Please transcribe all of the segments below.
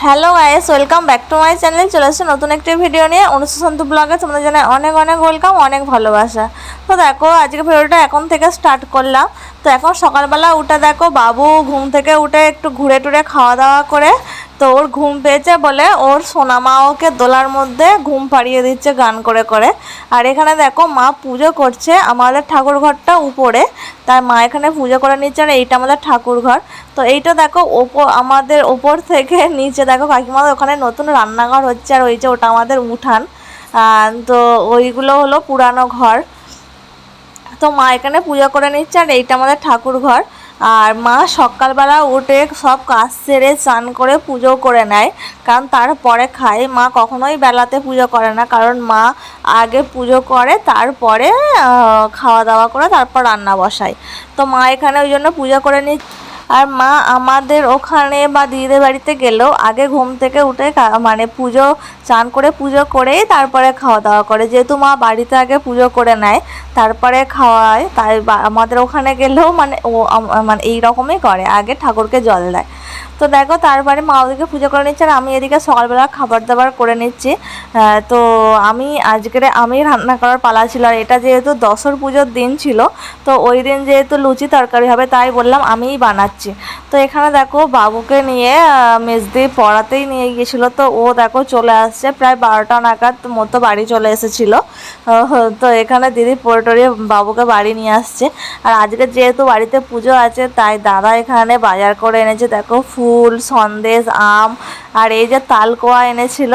Hello guys, welcome back to my channel. চলে আসছে নতুন একটি ভিডিও নিয়ে। অনুসন্ত ব্লগে তোমাদের জানাই অনেক অনেক ওয়েলকাম, অনেক ভালোবাসা। তো দেখো আজকে ভিডিওটা এখন থেকে স্টার্ট করলাম। তো এখন সকালবেলা উঠে দেখো বাবু ঘুম থেকে উঠে একটু ঘুরে টুরে খাওয়া দাওয়া করে তো ওর ঘুম পেয়েছে বলে ওর সোনামা ওকে দোলার মধ্যে ঘুম পাড়িয়ে দিচ্ছে গান করে করে। আর এখানে দেখো মা পুজো করছে, আমাদের ঠাকুর ঘরটা উপরে, তাই মা এখানে পুজো করে নিচ্ছে। আর এইটা আমাদের ঠাকুর ঘর। তো এইটা দেখো আমাদের ওপর থেকে নিচে দেখো কাকিমাদের ওখানে নতুন রান্নাঘর হচ্ছে। আর ওই যে ওটা আমাদের উঠান। তো ওইগুলো হলো পুরানো ঘর। তো মা এখানে পুজো করে নিচ্ছে। আর এইটা আমাদের ঠাকুর ঘর। আর মা সকালবেলা উঠে সব কাজ সেরে স্নান করে পুজো করে নেয়, কারণ তারপরে খায়। মা কখনোই বেলাতে পুজো করে না, কারণ মা আগে পুজো করে তারপরে খাওয়া দাওয়া করে তারপর রান্না বসায়। তো মা এখানে ওই জন্য পুজো করে নিচ্ছে। আর মা আমাদের ওখানে বা দিদিদের বাড়িতে গেলেও আগে ঘুম থেকে উঠে মানে পুজো চান করে পুজো করেই তারপরে খাওয়া দাওয়া করে, যেহেতু মা বাড়িতে আগে পুজো করে নেয় তারপরে খাওয়ায়। তাই আমাদের ওখানে গেলেও মানে ও মানে এই রকমই করে, আগে ঠাকুরকে জল দেয়। তো দেখো তারপরে মা ওদিকে পুজো করে নিচ্ছে আর আমি এদিকে সকালবেলা খাবার দাবার করে নিচ্ছি। তো আমি রান্না করার পালা ছিল। আর এটা যেহেতু দশর পুজোর দিন ছিল, তো ওই দিন যেহেতু লুচি তরকারি হবে তাই বললাম আমিই বানাচ্ছি। তো এখানে দেখো বাবুকে নিয়ে মেজদি পড়াতেই নিয়ে গিয়েছিলো। তো ও দেখো চলে আসছে প্রায় 12টা নাগাদ মতো বাড়ি চলে এসেছিলো। তো এখানে দিদি পড়ে টড়িয়ে বাবুকে বাড়ি নিয়ে আসছে। আর আজকে যেহেতু বাড়িতে পুজো আছে তাই দাদা এখানে বাজার করে এনেছে। দেখো ফুল, সন্দেশ, আম আর এই যে তালকোয়া এনেছিল।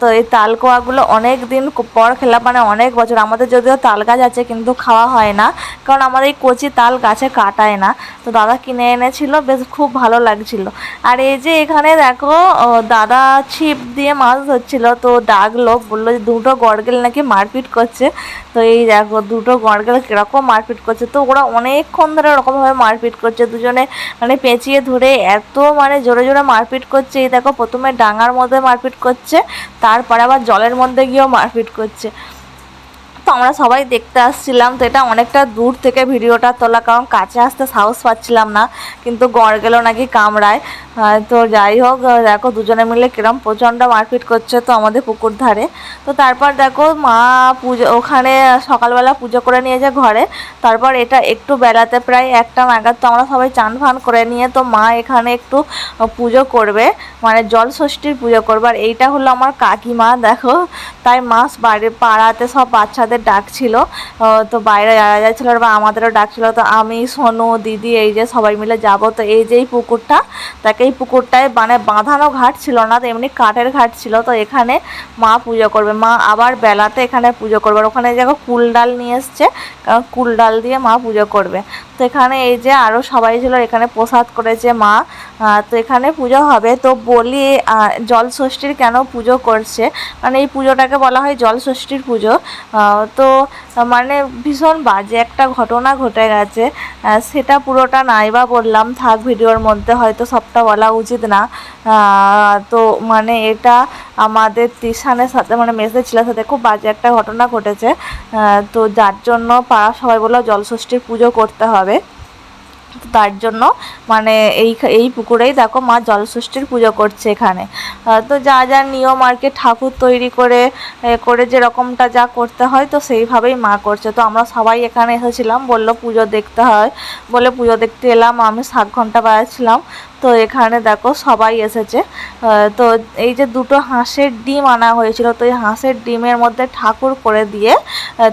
তো এই তালকোয়াগুলো অনেক দিন পর খেলাম, মানে অনেক বছর। আমাদের যদিও তাল গাছ আছে কিন্তু খাওয়া হয় না, কারণ আমাদের এই কচি তাল গাছে কাটায় না। তো দাদা কিনে এনেছিল, বেশ খুব ভালো লাগছিল। আর এই যে এখানে দেখো দাদা ছিপ দিয়ে মাছ ধরছিল, তো ডাকলো, বললো যে দুটো গড়গেল নাকি মারপিট করছে। তো এই দেখো দুটো গড়গেল কীরকম মারপিট করছে। তো ওরা অনেকক্ষণ ধরে ওরকমভাবে মারপিট করছে, দুজনে মানে পেঁচিয়ে ধরে এত মানে জোরে জোরে মারপিট করছে। এই দেখো প্রথমে ডাঙার মধ্যে মারপিট করছে, তারপরে আবার জলের মধ্যে গিয়েও মারপিট করছে। তো আমরা সবাই দেখতে আসছিলাম। তো এটা অনেকটা দূর থেকে ভিডিওটা তোলা, কারণ কাছে আসতে সাহস পাচ্ছিলাম না, কিন্তু গড় নাকি কামড়ায়। তো যাই হোক, দেখো দুজনে মিলে কিরম প্রচণ্ড মারপিট করছে তো আমাদের পুকুর ধারে। তো তারপর দেখো মা পুজো ওখানে সকালবেলা পুজো করে নিয়েছে ঘরে। তারপর এটা একটু বেলাতে প্রায় 1টা নাগাদ তো আমরা সবাই চান ফান করে নিয়ে তো মা এখানে একটু পুজো করবে, মানে জল ষষ্ঠীর পুজো করবে। আর এইটা হলো আমার কাকিমা দেখো। তাই মা বাড়ির পাড়াতে সব বাচ্চাদের ডাকছিল। তো বাইরে যারা যাচ্ছিল বা আমাদেরও ডাকছিল। তো আমি, সোনু, দিদি এই যে সবাই মিলে যাব। তো এই যে এই পুকুরটা, তাকে এই পুকুরটায় মানে বাঁধানো ঘাট ছিল না, তো এমনি কাঠের ঘাট ছিল। তো এখানে মা পুজো করবে, মা আবার বেলাতে এখানে পুজো করবে। আর ওখানে দেখো কুল ডাল নিয়ে এসছে, কারণ কুল ডাল দিয়ে মা পুজো করবে। তো এখানে এই যে আরও সবাই ছিল, এখানে প্রসাদ করেছে মা। তো এখানে পুজো হবে। তো বলি জল ষষ্ঠীর কেন পুজো করছে, মানে এই পুজোটাকে বলা হয় জল ষষ্ঠীর পুজো। তো মানে ভীষণ বাজে একটা ঘটনা ঘটে গেছে, সেটা পুরোটা নাই বা বললাম, থাক ভিডিওর মধ্যে, হয়তো সবটা বলা উচিত না। তো মানে এটা আমাদের তিশানের সাথে মানে মেসেজ ছেলের সাথে খুব বাজে একটা ঘটনা ঘটেছে। তো যার জন্য পাড়া সবাই বললো জলষষ্ঠীর পুজো করতে হবে। তার জন্য মানে এই পুকুরেই দেখো মা জলষষ্ঠীর পুজো করছে এখানে। তো যা যা নিয়ম আর কি, ঠাকুর তৈরি করে যেরকমটা যা করতে হয় তো সেইভাবেই মা করছে। তো আমরা সবাই এখানে এসেছিলাম, বললো পুজো দেখতে হয় বলে পুজো দেখতে এলাম। আমি 7 ঘন্টা বাজাচ্ছিলাম। তো এখানে দেখো সবাই এসেছে। তো এই যে দুটো হাঁসের ডিম আনা হয়েছিল, তো এই হাঁসের ডিমের মধ্যে ঠাকুর করে দিয়ে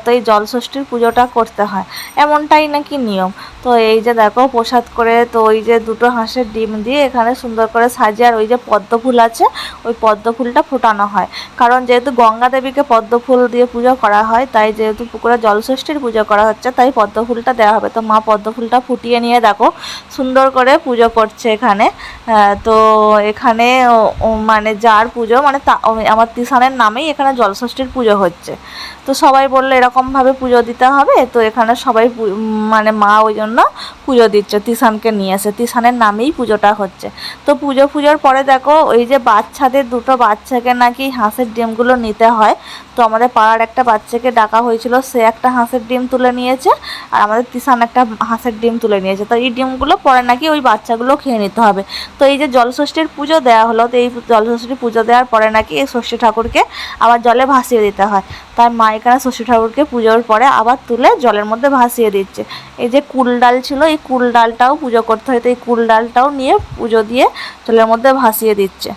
তো এই জলষষ্ঠীর পুজোটা করতে হয়, এমনটাই নাকি নিয়ম। তো এই যে দেখো প্রসাদ করে, তো ওই যে দুটো হাঁসের ডিম দিয়ে এখানে সুন্দর করে সাজিয়ে, আর ওই যে পদ্ম ফুল আছে ওই পদ্ম ফুলটা ফোটানো হয়, কারণ যেহেতু গঙ্গা দেবীকে পদ্ম ফুল দিয়ে পুজো করা হয়, তাই যেহেতু পুকুরে জলষষ্ঠীর পুজো করা হচ্ছে তাই পদ্ম ফুলটা দেওয়া হবে। তো মা পদ্ম ফুলটা ফুটিয়ে নিয়ে দেখো সুন্দর করে পুজো করছে এখানে। তো এখানে মানে যার পুজো মানে আমার তিশানের নামেই এখানে জলষষ্ঠীর পুজো হচ্ছে। তো সবাই বললো এরকমভাবে পুজো দিতে হবে। তো এখানে সবাই মানে মা ওই জন্য পুজো দিচ্ছে, তিশানকে নিয়ে এসে তিশানের নামেই পুজোটা হচ্ছে। তো পুজোর পরে দেখো ওই যে বাচ্চাদের দুটো বাচ্চাকে নাকি হাঁসের ডিমগুলো নিতে হয়। তো আমাদের পাড়ার একটা বাচ্চাকে ডাকা হয়েছিল, সে একটা হাঁসের ডিম তুলে নিয়েছে আর আমাদের তিশান একটা হাঁসের ডিম তুলে নিয়েছে। তো এই ডিমগুলো পরে নাকি ওই বাচ্চাগুলো খেয়ে নিতে হবে। তো এই যে জলষষ্ঠীর পুজো দেওয়া হলো, তো এই জলষষ্ঠীর পুজো দেওয়ার পরে নাকি এই ষষ্ঠী ঠাকুরকে আবার জলে ভাসিয়ে দিতে হয়। তাই মা এখানে ষষ্ঠী ঠাকুরকে পুজোর পরে আবার তুলে জলের মধ্যে ভাসিয়ে দিচ্ছে। এই যে কুল ডাল ছিল, এই কুল ডালটাও পুজো করতে হয়, তো এই কুল ডালটাও নিয়ে পুজো দিয়ে জলের মধ্যে ভাসিয়ে দিচ্ছে।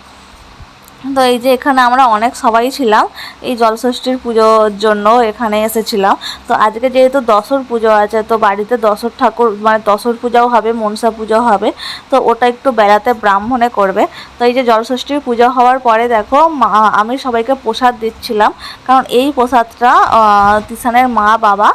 তো এই যে এখানে আমরা অনেক সবাই ছিলাম এই জলষষ্ঠীর পুজোর জন্য এখানে এসেছিলাম। তো আজকে যেহেতু দশর পুজো আছে, তো বাড়িতে দশর ঠাকুর মানে দশর পূজাও হবে, মনসা পুজো হবে, তো ওটা একটু বেলাতে ব্রাহ্মণে করবে। তো এই যে জলষষ্ঠীর পুজো হওয়ার পরে দেখো আমি সবাইকে প্রসাদ দিচ্ছিলাম, কারণ এই প্রসাদটা তিশানের মা বাবা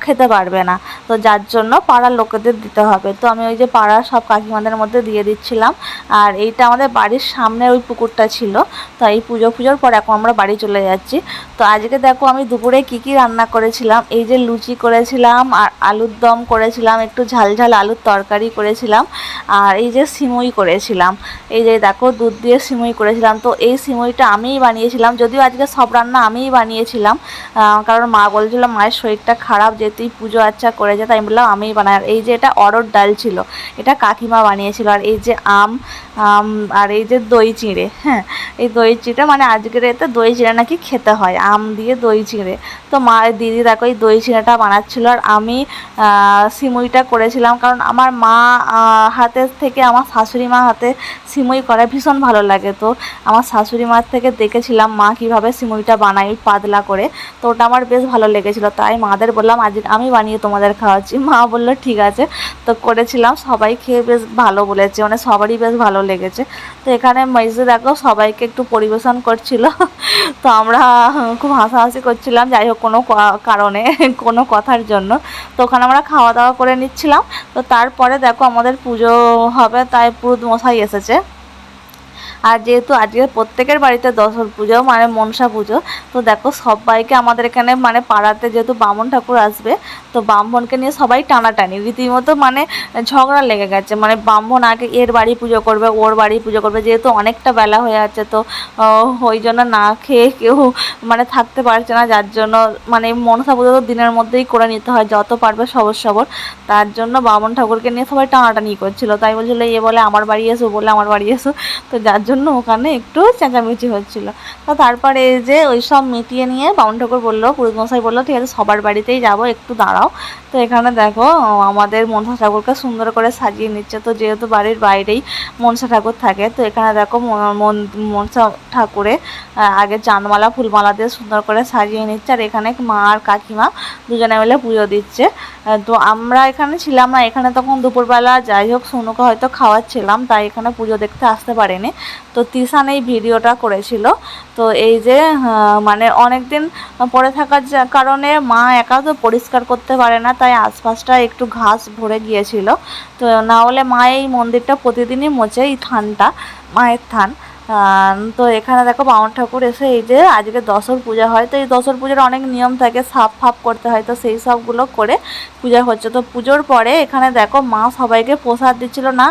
খেতে পারবে না, তো যার জন্য পাড়ার লোকেদের দিতে হবে। তো আমি ওই যে পাড়ার সব কাকিমাদের মধ্যে দিয়ে দিচ্ছিলাম। আর এইটা আমাদের বাড়ির সামনে ওই পুকুরটা ছিল। তো এই পুজোর পর এখন আমরা বাড়ি চলে যাচ্ছি। তো আজকে দেখো আমি দুপুরে কি রান্না করেছিলাম, এই যে লুচি করেছিলাম আর আলুর দম করেছিলাম, একটু ঝাল ঝাল আলুর তরকারি করেছিলাম, আর এই যে সিমুই করেছিলাম। এই যে দেখো দুধ দিয়ে সিমুই করেছিলাম। তো এই সিমুইটা আমিই বানিয়েছিলাম, যদিও আজকে সব রান্না আমিই বানিয়েছিলাম, কারণ মা বলছিল মায়ের শরীরটা খারাপ, যেহেতু পুজো আচ্ছা করেছে, তাই বললাম আমিই বানাই। আর এই যে এটা অরহর ডাল ছিল, এটা কাকিমা বানিয়েছিল। আর এই যে আম আর এই যে দই চিঁড়ে, হ্যাঁ এই দই চিঁড়ে মানে আজকের এতে দই চিঁড়ে নাকি খেতে হয়, আম দিয়ে দই চিঁড়ে। তো মায়ের দিদি দেখো এই দই চিঁড়েটা বানাচ্ছিল, আর আমি সিমুইটা করেছিলাম, কারণ আমার মা হাতের থেকে আমার শাশুড়ি মা হাতে সিমুই করে ভীষণ ভালো লাগে। তো আমার শাশুড়ি মার থেকে দেখেছিলাম মা কীভাবে সিমুইটা বানায় পাতলা করে, তো ওটা আমার বেশ ভালো লেগেছিলো, তাই মাদের বললাম আজ আমি বানিয়ে তোমাদের খাওয়াচ্ছি। মা বললো ঠিক আছে। তো করেছিলাম, সবাই খেয়ে বেশ ভালো বলেছে, মানে সবারই বেশ ভালো লেগেছে। তো এখানে মেজে দেখো সবাইকে একটু পরিবেশন করছিল, তো আমরা খুব হাসাহাসি করছিলাম, যাই হোক কোনো কারণে কোনো কথার জন্য। তো ওখানে আমরা খাওয়া দাওয়া করে নিচ্ছিলাম। তো তারপরে দেখো আমাদের পুজো হবে, তাই পুরোহিত মশাই এসেছে। আর যেহেতু আজকে প্রত্যেকের বাড়িতে দশর পুজো মানে মনসা পুজো, তো দেখো সবাইকে আমাদের এখানে মানে পাড়াতে যেহেতু বামুন ঠাকুর আসবে, তো ব্রাহ্মণকে নিয়ে সবাই টানাটানি রীতিমতো মানে ঝগড়া লেগে গেছে। মানে ব্রাহ্মণ আগে এর বাড়ি পুজো করবে, ওর বাড়ি পুজো করবে, যেহেতু অনেকটা বেলা হয়ে আছে, তো ওই জন্য না খেয়ে কেউ মানে থাকতে পারছে না, যার জন্য মানে মনসা পুজো তো দিনের মধ্যেই করে নিতে হয়, যত পারবে সবর, তার জন্য বামুন ঠাকুরকে নিয়ে সবাই টানাটানি করছিল। তাই বলছিল এ বলে আমার বাড়ি এসো, বলে আমার বাড়ি এসো, তো যার জন্য ওখানে একটু চেঁচামেচি হচ্ছিল। তো তারপরে এই যে ওই সব মিটিয়ে নিয়ে বামুন ঠাকুর বললো, পুরোহিত মশাই বললো ঠিক আছে সবার বাড়িতেই যাবো, একটু দাঁড়াও। তো এখানে দেখো আমাদের মনসা ঠাকুরকে সুন্দর করে সাজিয়ে নিচ্ছে। তো যেহেতু বাড়ির বাইরেই মনসা ঠাকুর থাকে, তো এখানে দেখো মনসা ঠাকুরে আগে চাঁদমালা ফুলমালা দিয়ে সুন্দর করে সাজিয়ে নিচ্ছে, আর এখানে মা আর কাকিমা দুজনে মিলে পুজো দিচ্ছে। তো আমরা এখানে ছিলাম না, এখানে তখন দুপুরবেলা, যাই হোক সোনুকে হয়তো খাওয়াচ্ছিলাম, তাই এখানে পুজো দেখতে আসতে পারিনি। তো তিশান এই ভিডিওটা করেছিল। তো এই যে মানে অনেক দিন পড়ে থাকার কারণে মা একা তো পরিষ্কার করতে পারে না, তাই আশপাশটা একটু ঘাস ভরে গিয়েছিল। তো না হলে মা এই মন্দিরটা প্রতিদিনই মোছে, এই থানটা মায়ের থান। তো এখানে দেখো বামুন ঠাকুর এসে এই যে আজকে দশর পূজা হয়, তো এই দশর পূজার অনেক নিয়ম থাকে, সাফ ফাপ করতে হয়, তো সেই সবগুলো করে পূজা হচ্ছে। তো পুজোর পরে এখানে দেখো মা সবাইকে প্রসাদ দিচ্ছিল না,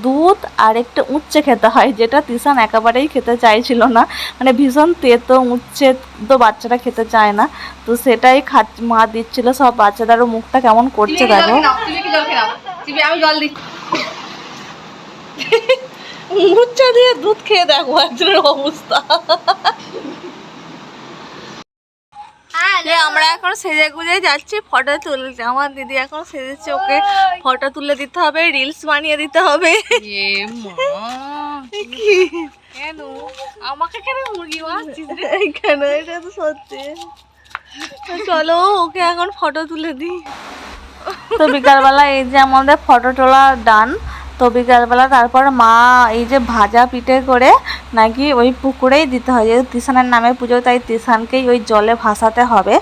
দুধ আর একটু উচ্ছে খেতে হয়, যেটা তিশান একেবারেই খেতে চাইছিল না, মানে ভীষণ তেতো উচ্ছে তো বাচ্চারা খেতে চায় না, তো সেটাই মা দিচ্ছিল সব বাচ্চাদেরও। মুখটা কেমন করছে দেখো, আমি জল দিচ্ছি। উচ্চা দিয়ে দুধ খেয়ে দেখো একজনের অবস্থা। আমরা এখন সেজে গুজে যাচ্ছি ফটো তুলতে, আমার দিদি এখন সেজেছে, ওকে ফটো তুলে দিতে হবে, রিলস বানিয়ে দিতে হবে। কেন আমাকে কেন মুরগি মারছিস রে? কেন, এটা তো সত্যি। চলো ওকে এখন ফটো তুলে দিই। তো বিকালবেলা এই যে আমাদের ফটো তোলা ডান। তো বিকালবেলা তারপর মা এই যে ভাজা পিঠে করে নাকি ওই পুকুরেই দিতে হয়, যেহেতু তিশানের নামে পুজো তাই তিশানকেই ওই জলে ভাসাতে হবে।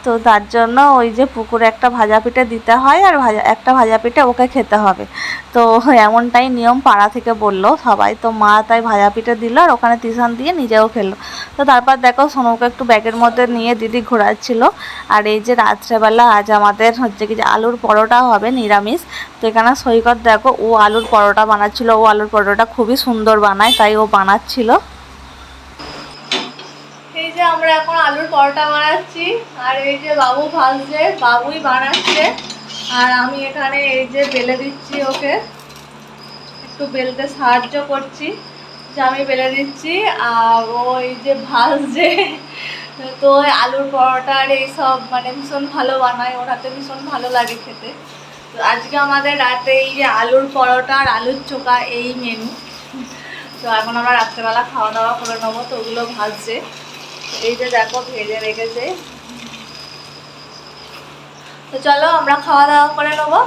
তো তার জন্য ওই যে পুকুরে একটা ভাজা পিঠে দিতে হয় আর একটা ভাজা পিঠে ওকে খেতে হবে। তো এমনটাই নিয়ম পাড়া থেকে বললো সবাই, তো মা তাই ভাজা পিঠে দিল আর ওখানে তিশান দিয়ে নিজেও খেলো। তো তারপর দেখো সোনুকে একটু ব্যাগের মধ্যে নিয়ে দিদি ঘোরাচ্ছিল। আর এই যে রাত্রেবেলা আজ আমাদের হচ্ছে কি যে আলুর পরোটা হবে নিরামিষ। তো এখানে সৈকত দেখো ও আলুর পরোটা বানাচ্ছিল, ও আলুর পরোটা খুবই সুন্দর বানায় তাই ও বানাচ্ছিল। এই যে আমরা এখন আলুর পরোটা বানাচ্ছি আর এই যে বাবু ভাজছে, বাবুই বানাচ্ছে। আর আমি এখানে এই যে বেলে দিচ্ছি, ওকে একটু বেলতে সাহায্য করছি, যে আমি বেলে দিচ্ছি আর ও এই যে ভাজছে। তো আলুর পরোটার এইসব মানে ভীষণ ভালো বানায়, ওর হাতে ভীষণ ভালো লাগে খেতে। তো আজকে আমাদের রাতে এই যে আলুর পরোটা আর আলুর চোখা এই মেনু। তো এখন আমরা রাত্রেবেলা খাওয়া দাওয়া করে নেবো। তো ওগুলো ভাজছে, এই যে দেখো ভেজে রেখেছে। তো চলো আমরা খাওয়া দাওয়া করে নেবো।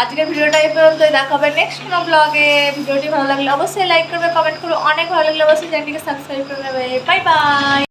আজকের ভিডিওটা এই পর্যন্তই, দেখা হবে নেক্সট কোনো ব্লগে। ভিডিওটি ভালো লাগলে অবশ্যই লাইক করবে, কমেন্ট করবে, অনেক ভালো লাগলে অবশ্যই চ্যানেলটিকে সাবস্ক্রাইব করে নেবে। Bye bye.